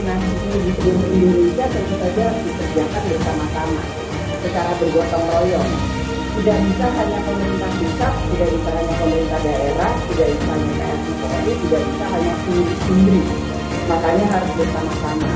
Nah, ini di seluruh Indonesia tentu saja harus dikerjakan bersama-sama secara bergotong royong. Tidak bisa hanya pemerintah pusat, tidak bisa hanya pemerintah daerah, tidak bisa hanya TNI Polri, tidak bisa hanya sendiri-sendiri. Makanya harus bersama-sama.